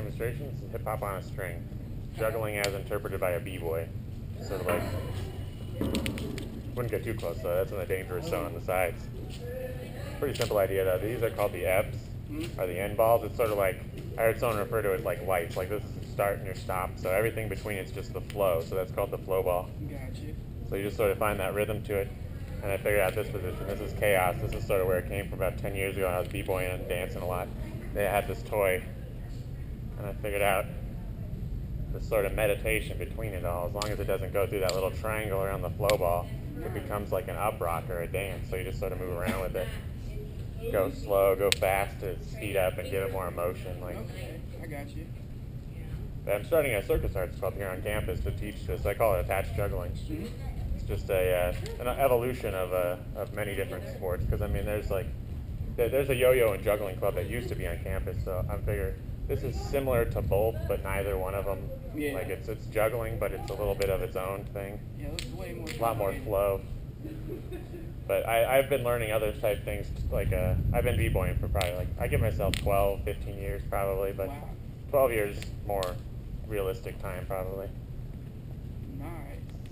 demonstration. This is hip hop on a string. Juggling as interpreted by a b-boy. Sort of like, wouldn't get too close though, that's in the dangerous zone on the sides. Pretty simple idea though. These are called the ebbs, or the end balls. It's sort of like, I heard someone refer to it like lights, like this is your start and your stop, so everything between it's just the flow, so that's called the flow ball. Gotcha. So you just sort of find that rhythm to it, and I figured out this position. This is chaos. This is sort of where it came from about 10 years ago when I was b-boying and dancing a lot. They had this toy, and I figured out this sort of meditation between it all. As long as it doesn't go through that little triangle around the flow ball, it becomes like an up rock or a dance, so you just sort of move around with it. Go slow, go fast to speed up and give it more emotion. Like, okay, I got you. I'm starting a circus arts club here on campus to teach this. I call it Attached Juggling. It's just an evolution of many different sports. Because I mean, there's a yo-yo and juggling club that used to be on campus. So I'm figuring this is similar to both, but neither one of them. Yeah. Like it's juggling, but it's a little bit of its own thing. Yeah, it's way more. A lot more flow. But I've been learning other type things, like I've been b-boying for probably, like, I give myself 12, 15 years probably, but Wow. 12 years more realistic time probably. Nice.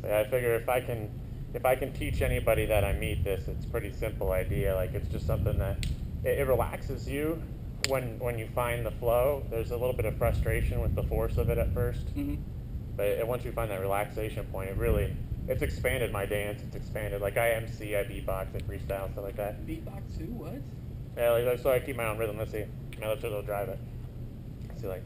But I figure if I can teach anybody that I meet this, it's a pretty simple idea. Like it's just something that it relaxes you when you find the flow. There's a little bit of frustration with the force of it at first, but once you find that relaxation point, it's expanded my dance. It's expanded. Like I MC, I beatbox, I freestyle, stuff like that. Beatbox too? What? Yeah, like, so I keep my own rhythm. Let's see. Now let's it'll drive it. Let's see, like.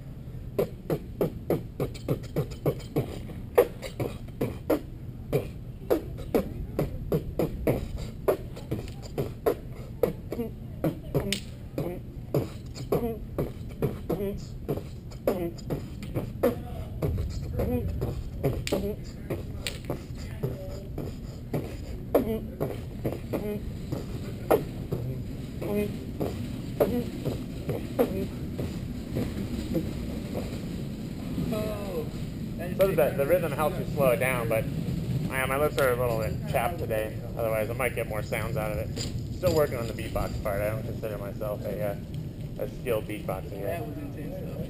So the rhythm helps you slow it down, but my lips are a little bit chapped today. Otherwise, I might get more sounds out of it. Still working on the beatbox part. I don't consider myself a skilled beatboxer yet. That was intense though.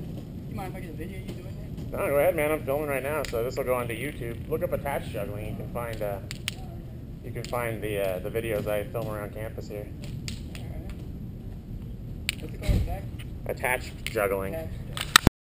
You mind if I get a video of you doing that? No, go ahead, man. I'm filming right now, so this will go onto YouTube. Look up Attached Juggling. You can find the videos I film around campus here. Alright. What's it called? Back? Attached Juggling. Attached.